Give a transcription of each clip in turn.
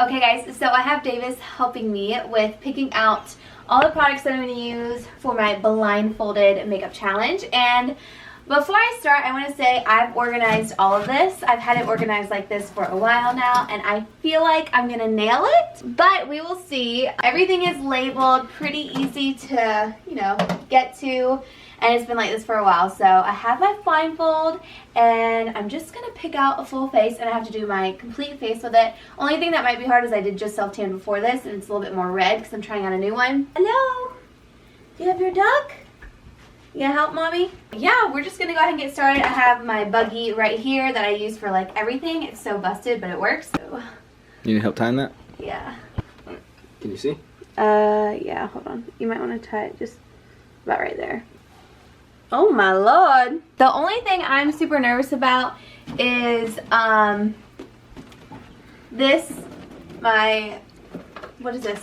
Okay guys, so I have Davis helping me with picking out all the products that I'm going to use for my blindfolded makeup challenge. And before I start, I want to say I've organized all of this. I've had it organized like this for a while now, and I feel like I'm going to nail it, but we will see. Everything is labeled, pretty easy to, you know, get to. And it's been like this for a while. So I have my blindfold and I'm just going to pick out a full face, and I have to do my complete face with it. Only thing that might be hard is I did just self-tan before this and it's a little bit more red because I'm trying out a new one. Hello? Do you have your duck? You gonna help mommy? Yeah, we're just going to go ahead and get started. I have my buggy right here that I use for like everything. It's so busted, but it works. So. You need help tying that? Yeah. Can you see? Yeah, hold on. You might want to tie it just about right there. Oh my lord. The only thing I'm super nervous about is what is this?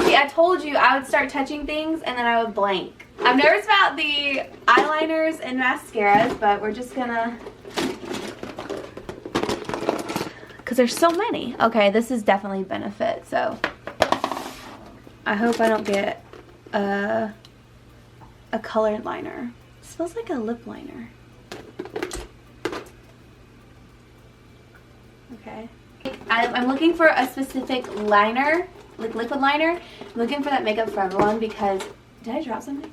See, I told you I would start touching things and then I would blank. I'm nervous about the eyeliners and mascaras, but we're just gonna, because there's so many. Okay, this is definitely Benefit, so I hope I don't get a colored liner. It smells like a lip liner. Okay. I'm looking for a specific liner, like liquid liner. I'm looking for that Makeup for Everyone because, did I drop something?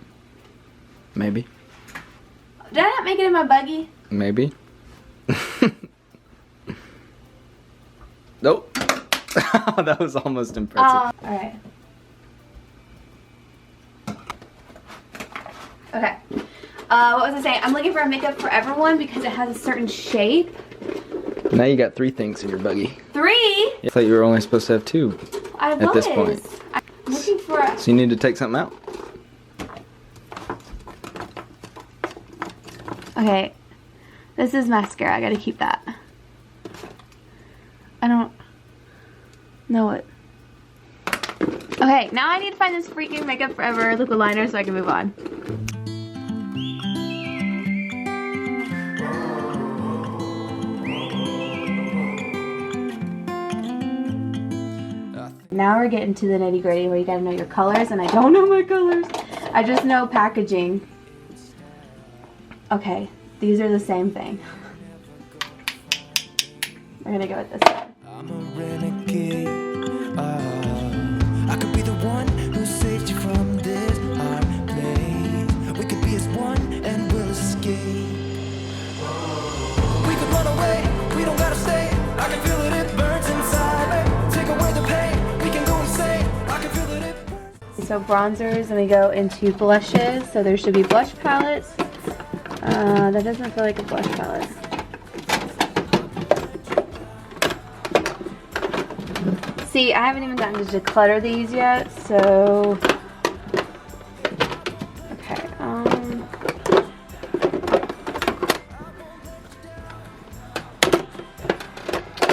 Maybe. Did I not make it in my buggy? Maybe. Nope. That was almost impressive. Alright. Okay. What was I saying? I'm looking for a Makeup for Everyone because it has a certain shape. Now you got 3 things in your buggy. 3? I thought you were only supposed to have 2 at this point. I'm looking for a... So you need to take something out. Okay. This is mascara. I gotta keep that. I don't know it. Okay, now I need to find this freaking Makeup Forever liquid liner so I can move on. Now we're getting to the nitty gritty where you gotta know your colors, and I don't know my colors. I just know packaging. Okay, these are the same thing. We're gonna go with this one. I'm a renegade. I could be the one who saved you from this hard place. We could be as one and we'll escape. We could run away, we don't gotta stay. I can feel it, it burns inside. Take away the pain. So bronzers, and we go into blushes. So there should be blush palettes. That doesn't feel like a blush palette. See, I haven't even gotten to declutter these yet, so... Okay,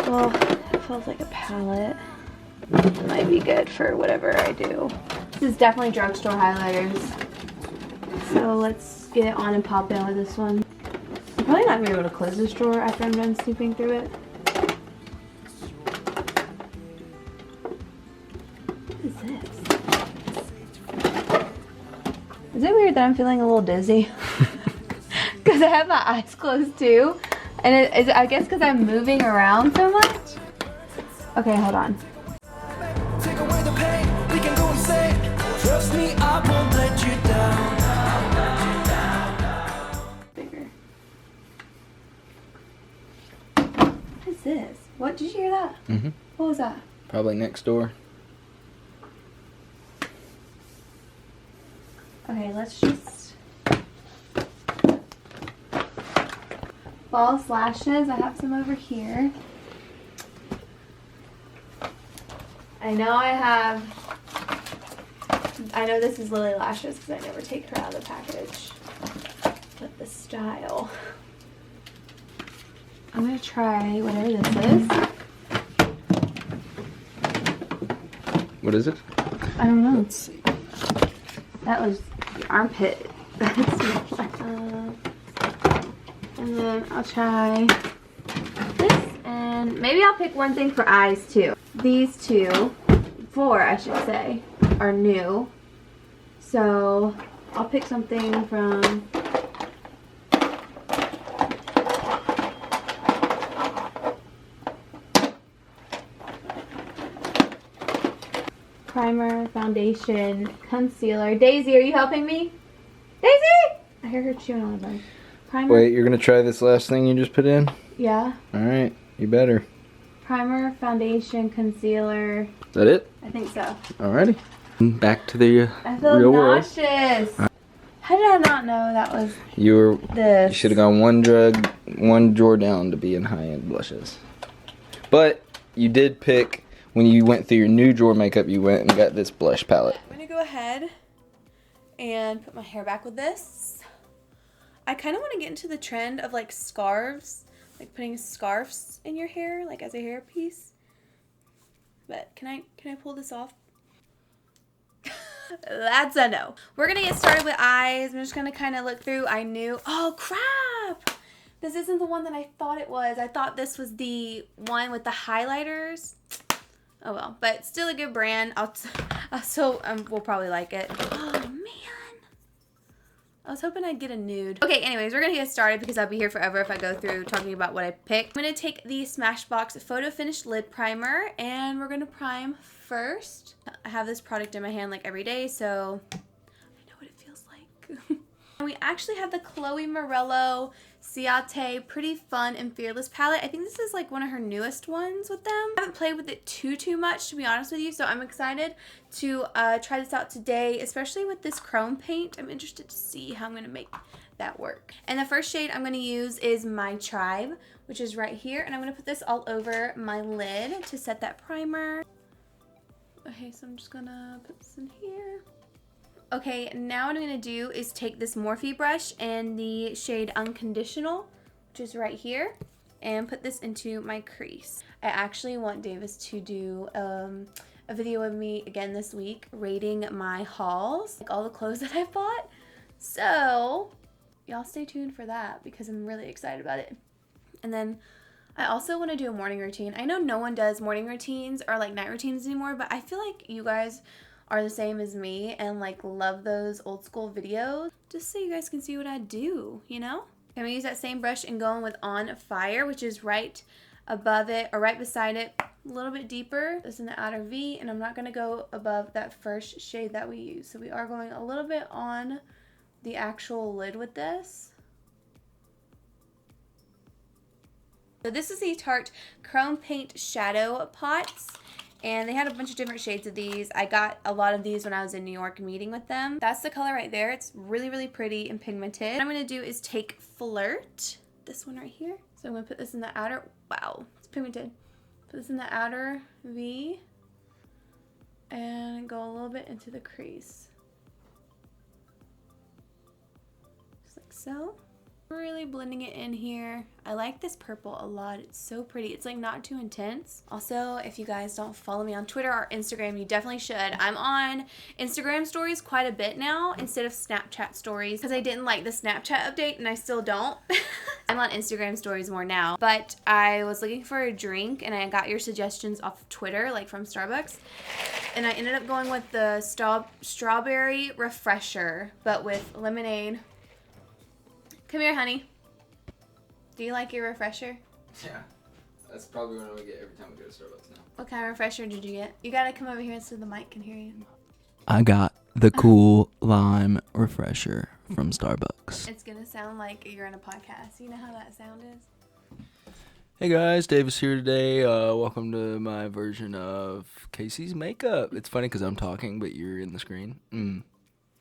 well, it feels like a palette. It might be good for whatever I do. This is definitely drugstore highlighters. So let's get it on and pop in with this one. I'm probably not going to be able to close this drawer after I'm done snooping through it. What is this? Is it weird that I'm feeling a little dizzy? Because I have my eyes closed too. And I guess because I'm moving around so much. Okay, hold on. Take away the pain, we can go insane. Trust me, I won't let you down. Bigger. What is this? What, did you hear that? Mm-hmm. What was that? Probably next door. Okay, let's just... False lashes, I have some over here. I know this is Lily Lashes because I never take her out of the package. But the style. I'm going to try whatever this is. What is it? I don't know. Let's see. That was the armpit. And then I'll try this then maybe I'll pick one thing for eyes too. These four I should say, are new. So I'll pick something from primer, foundation, concealer. Daisy, are you helping me? Daisy! I hear her chewing on the bun. Primer. Wait, you're gonna try this last thing you just put in? Yeah. Alright, you better. Primer, foundation, concealer. Is that it? I think so. Alrighty. Back to the I feel real world. nauseous. How did I not know that was You this? should have gone one drawer down to be in high-end blushes. But you did pick, when you went through your new drawer makeup, you went and got this blush palette. I'm gonna go ahead and put my hair back with this. I kind of want to get into the trend of like scarves, like putting scarves in your hair, like as a hairpiece. But can I pull this off? That's a no. We're gonna get started with eyes. I'm just gonna kind of look through. Oh crap! This isn't the one that I thought it was. I thought this was the one with the highlighters. Oh well, but still a good brand. We'll probably like it. Oh man. I was hoping I'd get a nude. Okay, anyways, we're gonna get started because I'll be here forever if I go through talking about what I picked. I'm gonna take the Smashbox Photo Finish Lid Primer and we're gonna prime first. I have this product in my hand like every day, so I know what it feels like. We actually have the Chloe Morello Ciate Pretty Fun and Fearless palette. I think this is like one of her newest ones with them. I haven't played with it too much, to be honest with you, so I'm excited to try this out today, especially with this chrome paint. I'm interested to see how I'm going to make that work. And the first shade I'm going to use is My Tribe, which is right here, and I'm going to put this all over my lid to set that primer. Okay, so I'm just going to put this in here. Okay, now what I'm going to do is take this Morphe brush in the shade Unconditional, which is right here, and put this into my crease. I actually want Davis to do a video of me again this week rating my hauls, like all the clothes that I've bought. So y'all stay tuned for that because I'm really excited about it. And then I also want to do a morning routine. I know no one does morning routines or like night routines anymore, but I feel like you guys are the same as me and like love those old school videos just so you guys can see what I do, you know? I'm gonna use that same brush and go in with On Fire, which is right above it or right beside it, a little bit deeper. This is in the outer V, and I'm not gonna go above that first shade that we use. So we are going a little bit on the actual lid with this. So this is the Tarte Chrome Paint Shadow Pots. And they had a bunch of different shades of these. I got a lot of these when I was in New York meeting with them. That's the color right there. It's really pretty and pigmented. What I'm going to do is take Flirt, this one right here. So I'm going to put this in the outer, wow, it's pigmented. Put this in the outer V and go a little bit into the crease. Just like so. Really blending it in here. I like this purple a lot. It's so pretty. It's like not too intense. Also, if you guys don't follow me on Twitter or Instagram, you definitely should. I'm on Instagram stories quite a bit now instead of Snapchat stories because I didn't like the Snapchat update and I still don't. I'm on Instagram stories more now. But I was looking for a drink and I got your suggestions off of Twitter, like from Starbucks. And I ended up going with the strawberry refresher, but with lemonade. Come here, honey. Do you like your refresher? Yeah. That's probably what we get every time we go to Starbucks now. What kind of refresher did you get? You gotta come over here so the mic can hear you. I got the cool lime refresher from Starbucks. It's gonna sound like you're in a podcast. You know how that sound is? Hey guys, Davis here today. Welcome to my version of Casey's makeup. It's funny because I'm talking, but you're in the screen.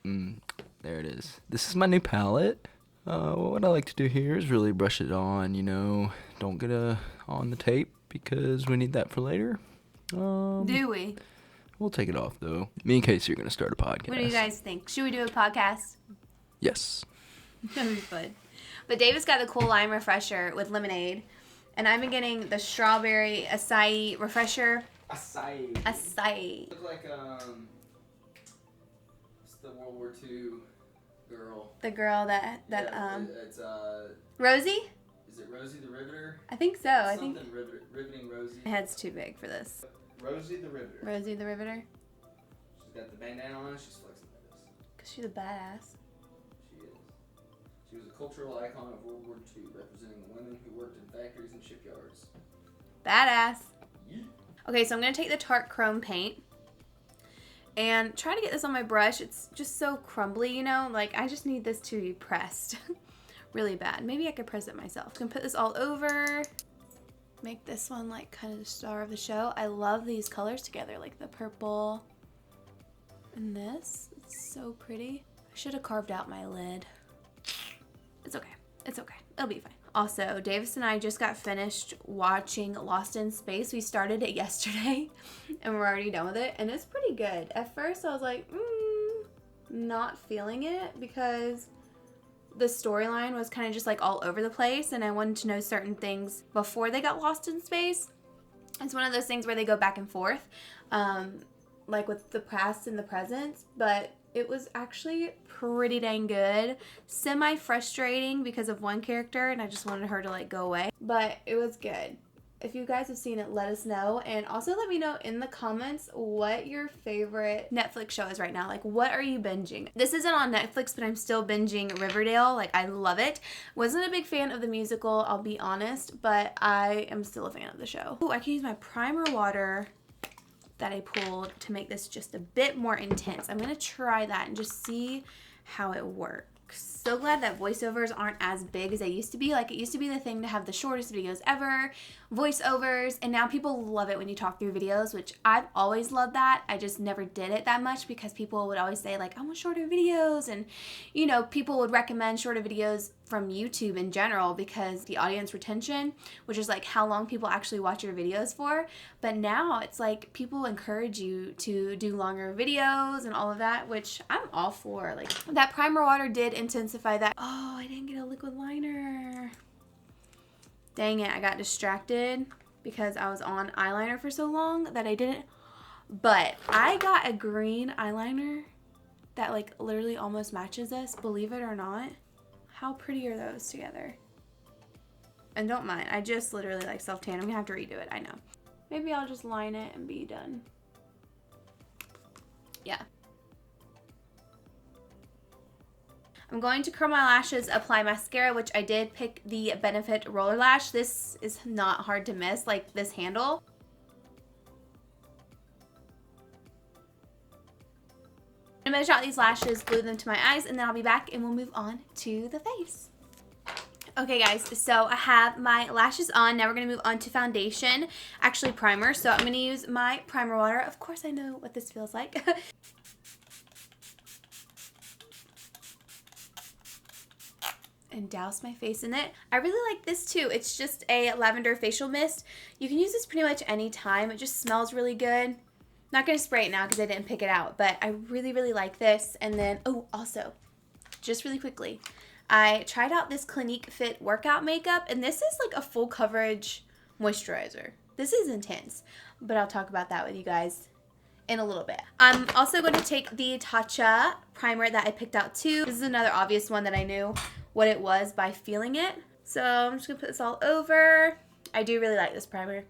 There it is. This is my new palette. What I like to do here is really brush it on, you know. Don't get on the tape because we need that for later. Do we? We'll take it off though. Me and Casey are gonna start a podcast. What do you guys think? Should we do a podcast? Yes. That'd be fun. But Davis got the cool lime refresher with lemonade, and I've been getting the strawberry acai refresher. Acai. Acai. Looks like it's the World War II girl. The girl that It's Rosie? Is it Rosie the Riveter? I think so. I think Riveting Rosie. my head's too big for this. Rosie the Riveter. Rosie the Riveter. She's got the bandana on. She's flexing like this. Because she's a badass. She is. She was a cultural icon of World War II, representing the women who worked in factories and shipyards. Badass. Yeah. Okay, so I'm going to take the Tarte Chrome paint and try to get this on my brush. It's just so crumbly, you know? Like, I just need this to be pressed really bad. Maybe I could press it myself. I'm going to put this all over. Make this one, like, kind of the star of the show. I love these colors together, like the purple and this. It's so pretty. I should have carved out my lid. It's okay. It's okay. It'll be fine. Also, Davis and I just got finished watching Lost in Space. We started it yesterday and we're already done with it, and it's pretty good. At first I was like, not feeling it because the storyline was kind of just like all over the place, and I wanted to know certain things before they got lost in space. It's one of those things where they go back and forth, like with the past and the present, but it was actually pretty dang good. Semi-frustrating because of one character, and I just wanted her to like go away. But it was good. If you guys have seen it, let us know. And also let me know in the comments what your favorite Netflix show is right now. Like, what are you binging? This isn't on Netflix, but I'm still binging Riverdale. Like, I love it. Wasn't a big fan of the musical, I'll be honest, but I am still a fan of the show. Oh, I can use my primer water that I pulled to make this just a bit more intense. I'm gonna try that and just see how it works. So glad that voiceovers aren't as big as they used to be. Like, it used to be the thing to have the shortest videos ever, voiceovers, and now people love it when you talk through videos, which I've always loved that. I just never did it that much because people would always say like, I want shorter videos, and you know, people would recommend shorter videos from YouTube in general because the audience retention, which is like how long people actually watch your videos for. But now it's like people encourage you to do longer videos and all of that, which I'm all for. Like, that primer water did intensify that. Oh, I didn't get a liquid liner. Dang it, I got distracted because I was on eyeliner for so long that I didn't. But I got a green eyeliner that like literally almost matches this, believe it or not. How pretty are those together? And don't mind, I just literally like self-tan. I'm gonna have to redo it, I know. Maybe I'll just line it and be done. Yeah. I'm going to curl my lashes, apply mascara, which I did pick the Benefit Roller Lash. This is not hard to miss, like this handle. I'm going to shot these lashes, glue them to my eyes, and then I'll be back and we'll move on to the face. Okay guys, so I have my lashes on. Now we're going to move on to foundation, actually primer. So I'm going to use my primer water. Of course I know what this feels like. And douse my face in it. I really like this too. It's just a lavender facial mist. You can use this pretty much any time. It just smells really good. Not going to spray it now because I didn't pick it out, but I really, really like this. And then, oh, also, just really quickly, I tried out this Clinique Fit workout makeup, and this is like a full coverage moisturizer. This is intense, but I'll talk about that with you guys in a little bit. I'm also going to take the Tatcha primer that I picked out too. This is another obvious one that I knew what it was by feeling it. So I'm just going to put this all over. I do really like this primer.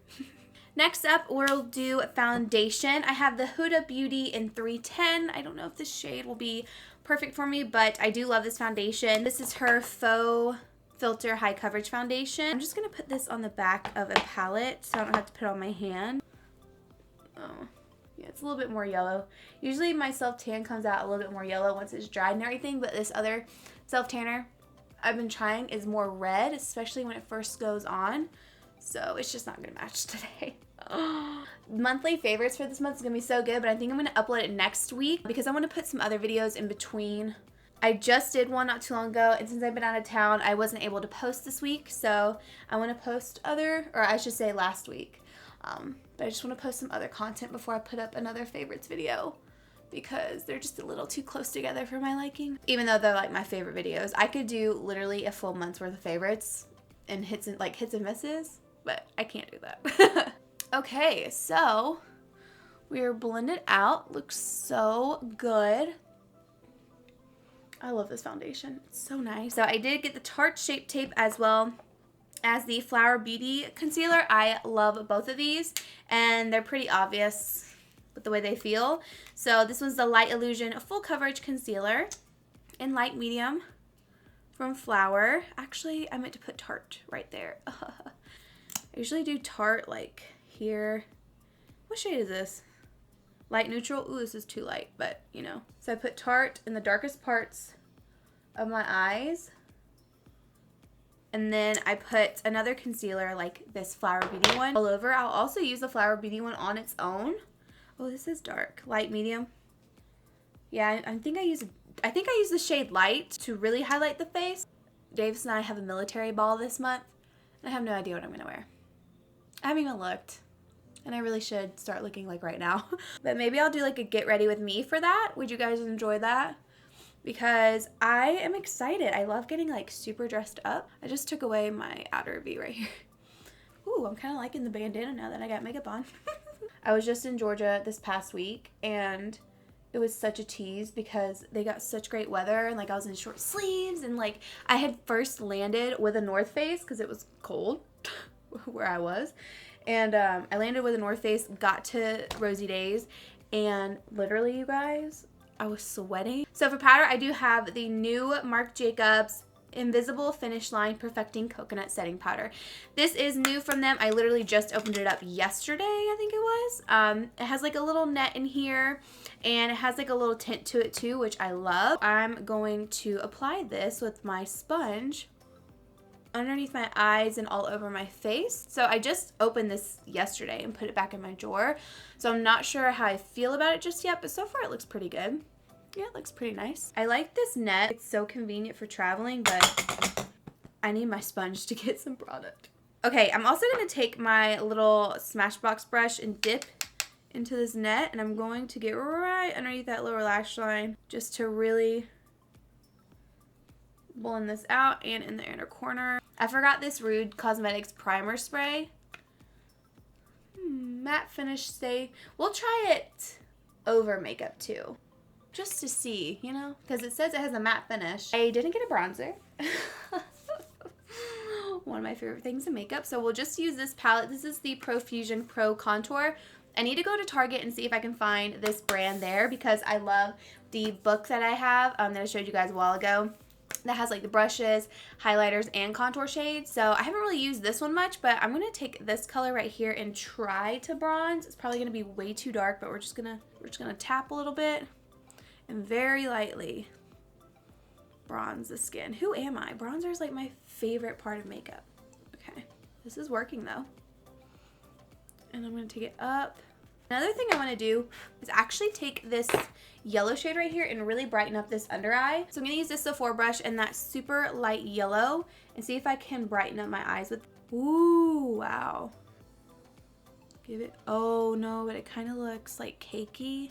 Next up, we'll do foundation. I have the Huda Beauty in 310. I don't know if this shade will be perfect for me, but I do love this foundation. This is her Faux Filter High Coverage Foundation. I'm just going to put this on the back of a palette so I don't have to put it on my hand. Oh, yeah, it's a little bit more yellow. Usually my self-tan comes out a little bit more yellow once it's dried and everything, but this other self-tanner I've been trying is more red, especially when it first goes on. So it's just not going to match today. Monthly favorites for this month is going to be so good, but I think I'm going to upload it next week because I want to put some other videos in between. I just did one not too long ago, and since I've been out of town, I wasn't able to post this week, so I want to post other, or I should say last week. But I just want to post some other content before I put up another favorites video because they're just a little too close together for my liking. Even though they're like my favorite videos, I could do literally a full month's worth of favorites and hits and misses, but I can't do that. Okay, so we're blended out. Looks so good. I love this foundation. It's so nice. So I did get the Tarte Shape Tape as well. as the Flower Beauty Concealer. I love both of these, and they're pretty obvious with the way they feel. So this was the Light Illusion Full Coverage Concealer in light medium from Flower. Actually, I meant to put Tarte right there. I usually do Tarte like here. What shade is this? Light neutral. Ooh, this is too light, but you know. So I put Tarte in the darkest parts of my eyes. And then I put another concealer like this Flower Beauty one all over. I'll also use the Flower Beauty one on its own. Oh, this is dark. Light medium. Yeah, I think I use the shade Light to really highlight the face. Davis and I have a military ball this month, and I have no idea what I'm gonna wear. I haven't even looked, and I really should start looking like right now. But maybe I'll do like a get ready with me for that. Would you guys enjoy that? Because I am excited. I love getting like super dressed up. I just took away my outer V right here. Ooh, I'm kind of liking the bandana now that I got makeup on. I was just in Georgia this past week, and it was such a tease because they got such great weather, and like I was in short sleeves, and like I had first landed with a North Face because it was cold where I was, and I landed with a North Face, got to Rosy Days, and literally, you guys, I was sweating. So for powder, I do have the new Marc Jacobs Invisible Finish Line Perfecting Coconut Setting Powder. This is new from them. I literally just opened it up yesterday, I think it was. It has like a little net in here, and it has like a little tint to it too, which I love. I'm going to apply this with my sponge underneath my eyes and all over my face. So I just opened this yesterday and put it back in my drawer. So I'm not sure how I feel about it just yet, but so far it looks pretty good. Yeah, it looks pretty nice. I like this net. It's so convenient for traveling, but I need my sponge to get some product. Okay, I'm also going to take my little Smashbox brush and dip into this net, and I'm going to get right underneath that lower lash line just to really blend this out, and in the inner corner. I forgot this Rude Cosmetics primer spray. Matte finish stay. We'll try it over makeup too, just to see, you know, because it says it has a matte finish. I didn't get a bronzer. One of my favorite things in makeup. So we'll just use this palette. This is the Profusion Pro Contour. I need to go to Target and see if I can find this brand there, because I love the book that I have that I showed you guys a while ago that has like the brushes, highlighters, and contour shades. So I haven't really used this one much, but I'm gonna take this color right here and try to bronze. It's probably gonna be way too dark, but we're just gonna tap a little bit and very lightly bronze the skin. Who am I? Bronzer is like my favorite part of makeup. Okay, this is working though. And I'm gonna take it up. Another thing I want to do is actually take this yellow shade right here and really brighten up this under eye. So I'm going to use this Sephora brush and that super light yellow and see if I can brighten up my eyes with. Ooh, wow. Give it, oh no, but it kind of looks like cakey.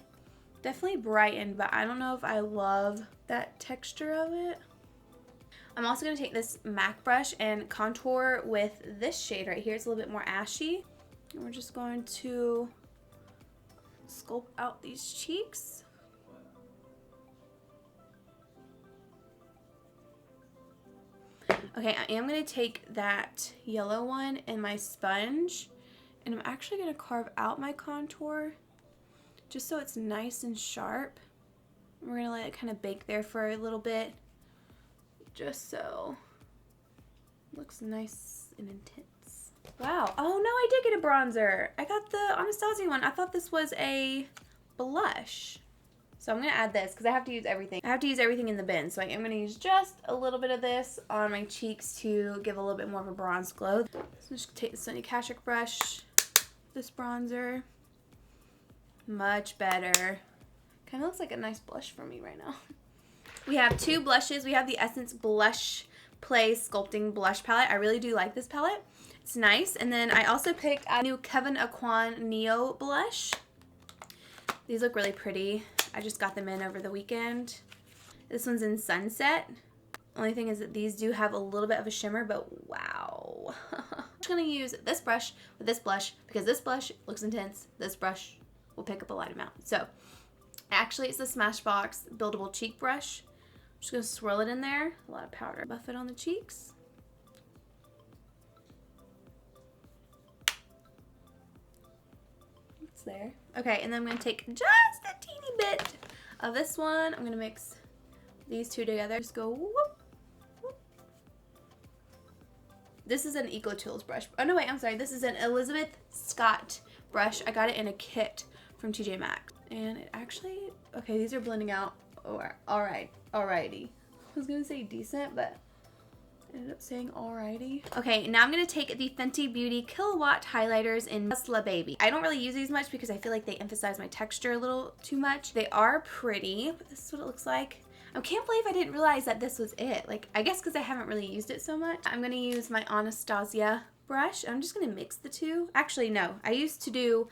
Definitely brightened, but I don't know if I love that texture of it. I'm also going to take this MAC brush and contour with this shade right here. It's a little bit more ashy. And we're just going to sculpt out these cheeks. Okay, I am going to take that yellow one and my sponge, and I'm actually going to carve out my contour just so it's nice and sharp. We're going to let it kind of bake there for a little bit, just so it looks nice and intense. Wow. Oh no, I did get a bronzer. I got the Anastasia one. I thought this was a blush. So I'm going to add this because I have to use everything. I have to use everything in the bin. So I am going to use just a little bit of this on my cheeks to give a little bit more of a bronze glow. So I'm just going to take the Sonia Kashuk brush, this bronzer. Much better. Kind of looks like a nice blush for me right now. We have two blushes. We have the Essence Blush Play Sculpting Blush Palette. I really do like this palette. It's nice. And then I also picked a new Kevyn Aucoin Neo blush. These look really pretty. I just got them in over the weekend. This one's in Sunset. Only thing is that these do have a little bit of a shimmer, but wow. I'm just going to use this brush with this blush because this blush looks intense. This brush will pick up a light amount. So actually it's the Smashbox Buildable Cheek Brush. I'm just going to swirl it in there. A lot of powder. Buff it on the cheeks. almost there. Okay, and then I'm going to take just a teeny bit of this one. I'm going to mix these two together. Just go whoop, whoop. This is an EcoTools brush. Oh, no, wait, I'm sorry. This is an Elizabeth Scott brush. I got it in a kit from TJ Maxx. And it actually, okay, these are blending out. Oh, alrighty. I was going to say decent, but I ended up saying alrighty. Okay, now I'm going to take the Fenty Beauty Kilowatt highlighters in Hustla Baby. I don't really use these much because I feel like they emphasize my texture a little too much. They are pretty, but this is what it looks like. I can't believe I didn't realize that this was it. Like, I guess because I haven't really used it so much. I'm going to use my Anastasia brush. I'm just going to mix the two. Actually, no. I used to do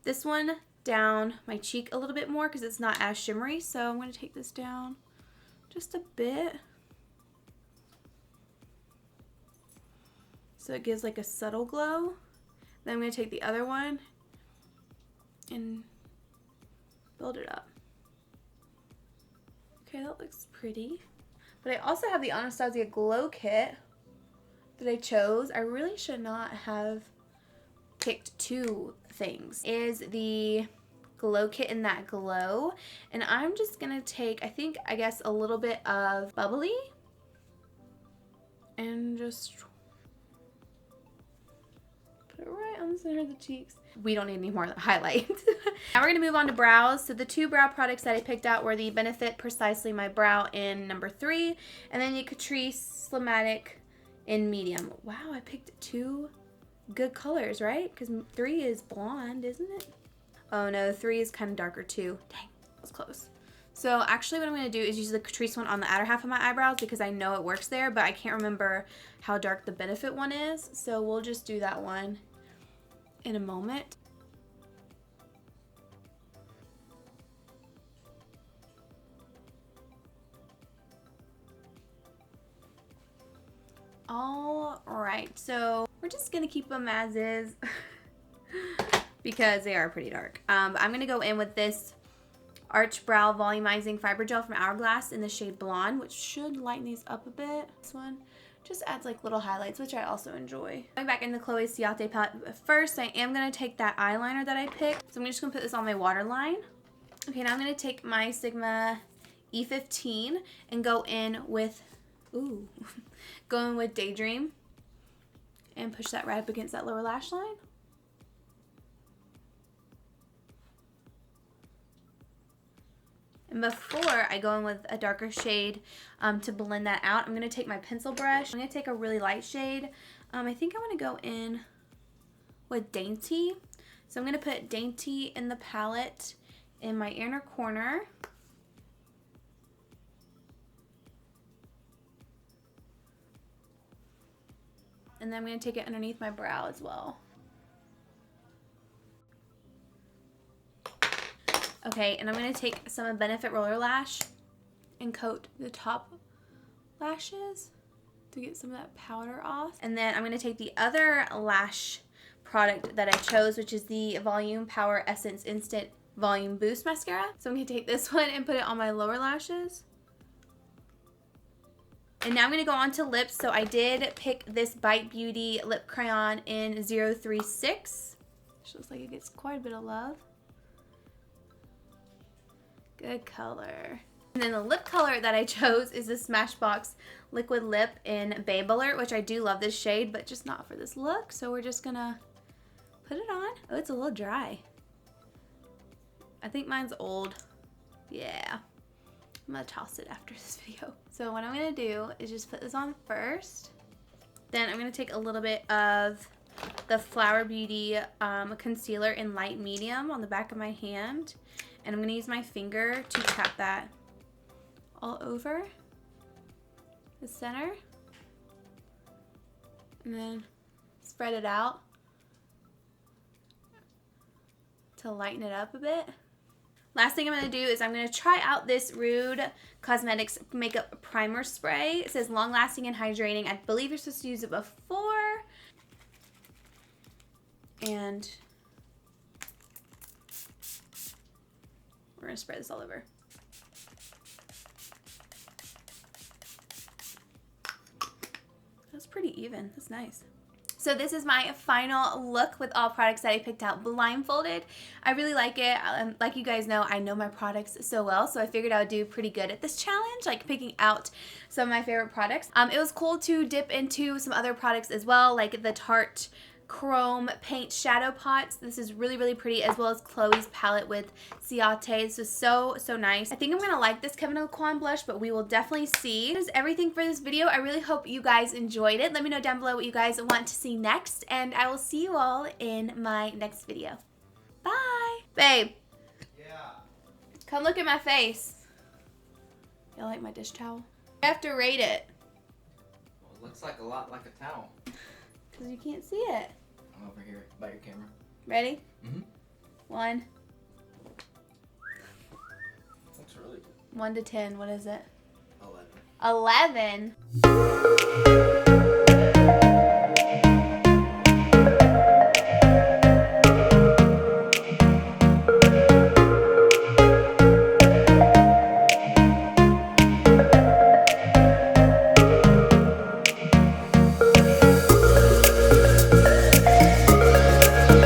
this one down my cheek a little bit more because it's not as shimmery. So I'm going to take this down just a bit. So it gives like a subtle glow. Then I'm going to take the other one and build it up. Okay, that looks pretty. But I also have the Anastasia Glow Kit that I chose. I really should not have picked two things. Is the Glow Kit in that glow. And I'm just going to take, I guess, a little bit of Bubbly. And just put it right on the center of the cheeks. We don't need any more highlight. Now we're going to move on to brows. So the two brow products that I picked out were the Benefit Precisely My Brow in number 3, and then the Catrice Slimatic in medium. Wow, I picked two good colors, right? Because 3 is blonde, isn't it? Oh no, 3 is kind of darker too. Dang, that was close. So actually what I'm going to do is use the Catrice one on the outer half of my eyebrows because I know it works there, but I can't remember how dark the Benefit one is. So we'll just do that one in a moment. All right, so we're just going to keep them as is because they are pretty dark. I'm going to go in with this Arch Brow Volumizing Fiber Gel from Hourglass in the shade Blonde, which should lighten these up a bit. This one just adds like little highlights, which I also enjoy. Going back into Chloe's Ciate palette, but first I am going to take that eyeliner that I picked. So I'm just going to put this on my waterline. Okay, now I'm going to take my Sigma E15 and go in with, Daydream and push that right up against that lower lash line. And before I go in with a darker shade to blend that out, I'm going to take my pencil brush. I'm going to take a really light shade. I think I want to go in with Dainty. So I'm going to put Dainty in the palette in my inner corner. And then I'm going to take it underneath my brow as well. Okay, and I'm going to take some of Benefit Roller Lash and coat the top lashes to get some of that powder off. And then I'm going to take the other lash product that I chose, which is the Volume Power Essence Instant Volume Boost Mascara. So I'm going to take this one and put it on my lower lashes. And now I'm going to go on to lips. So I did pick this Bite Beauty Lip Crayon in 036. Which looks like it gets quite a bit of love. Good color. And then the lip color that I chose is the Smashbox Liquid Lip in Babe Alert, which I do love this shade, but just not for this look. So we're just gonna put it on. Oh, it's a little dry. I think mine's old. Yeah. I'm gonna toss it after this video. So what I'm gonna do is just put this on first. Then I'm gonna take a little bit of the Flower Beauty concealer in light medium on the back of my hand. And I'm going to use my finger to tap that all over the center. And then spread it out to lighten it up a bit. Last thing I'm going to do is I'm going to try out this Rude Cosmetics Makeup Primer Spray. It says long lasting and hydrating. I believe you're supposed to use it before. And we're going to spread this all over. That's pretty even. That's nice. So this is my final look with all products that I picked out blindfolded. I really like it. Like you guys know, I know my products so well, so I figured I would do pretty good at this challenge, like picking out some of my favorite products. It was cool to dip into some other products as well, like the Tarte Chrome paint shadow pots. This is really, really pretty, as well as Chloe's palette with Ciate. This is so nice. I think I'm gonna like this Kevyn Aucoin blush, but we will definitely see. That is everything for this video. I really hope you guys enjoyed it. Let me know down below what you guys want to see next, and I will see you all in my next video. Bye. Babe. Yeah. Come look at my face. You like my dish towel? I have to rate it. Well, it looks like a lot like a towel. Because you can't see it. I'm over here by your camera. Ready? Mm-hmm. 1. Looks really good. 1 to 10. What is it? 11. 11?